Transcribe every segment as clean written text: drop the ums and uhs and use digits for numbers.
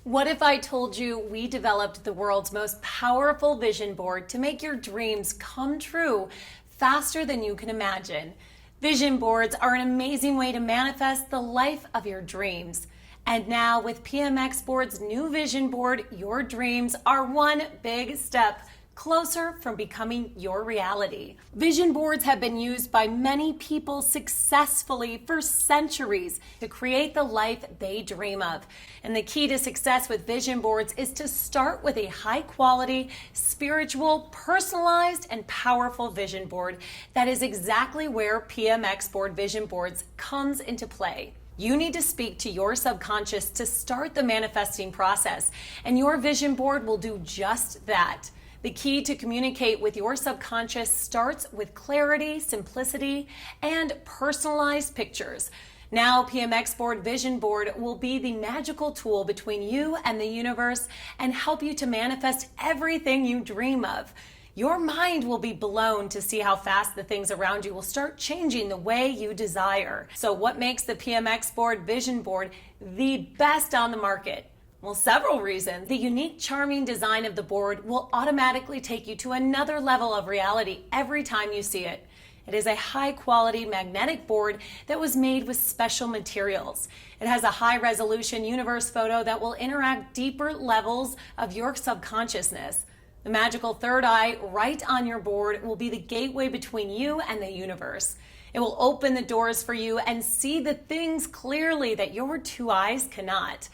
What if I told you we developed the world's most powerful vision board to make your dreams come true faster than you can imagine? Vision boards are an amazing way to manifest the life of your dreams. And now with PMXBOARD's new vision board, your dreams are one big step closer from becoming your reality. Vision boards have been used by many people successfully for centuries to create the life they dream of. And the key to success with vision boards is to start with a high quality, spiritual, personalized, and powerful vision board. That is exactly where PMXBOARD vision boards comes into play. You need to speak to your subconscious to start the manifesting process, and your vision board will do just that. The key to communicate with your subconscious starts with clarity, simplicity, and personalized pictures. Now, PMXBOARD Vision Board will be the magical tool between you and the universe and help you to manifest everything you dream of. Your mind will be blown to see how fast the things around you will start changing the way you desire. So what makes the PMXBOARD Vision Board the best on the market? Well, several reasons. The unique, charming design of the board will automatically take you to another level of reality every time you see it. It is a high-quality magnetic board that was made with special materials. It has a high-resolution universe photo that will interact deeper levels of your subconsciousness. The magical third eye right on your board will be the gateway between you and the universe. It will open the doors for you and see the things clearly that your two eyes cannot.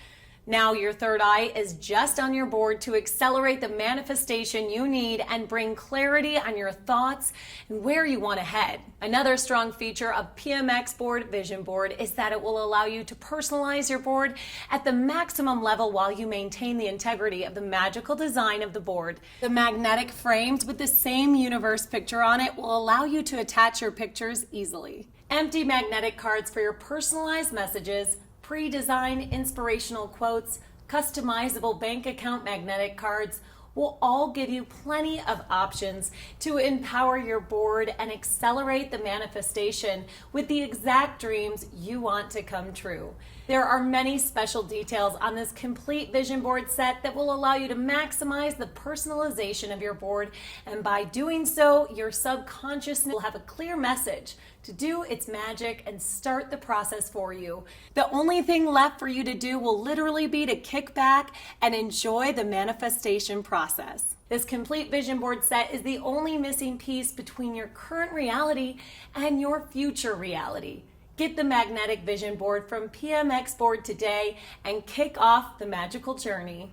Now your third eye is just on your board to accelerate the manifestation you need and bring clarity on your thoughts and where you want to head. Another strong feature of PMXBOARD Vision Board is that it will allow you to personalize your board at the maximum level while you maintain the integrity of the magical design of the board. The magnetic frames with the same universe picture on it will allow you to attach your pictures easily. Empty magnetic cards for your personalized messages, pre-designed inspirational quotes, customizable bank account magnetic cards will all give you plenty of options to empower your board and accelerate the manifestation with the exact dreams you want to come true. There are many special details on this complete vision board set that will allow you to maximize the personalization of your board, and by doing so, your subconscious will have a clear message to do its magic and start the process for you. The only thing left for you to do will literally be to kick back and enjoy the manifestation process. This complete vision board set is the only missing piece between your current reality and your future reality. Get the magnetic vision board from PMXBOARD today and kick off the magical journey.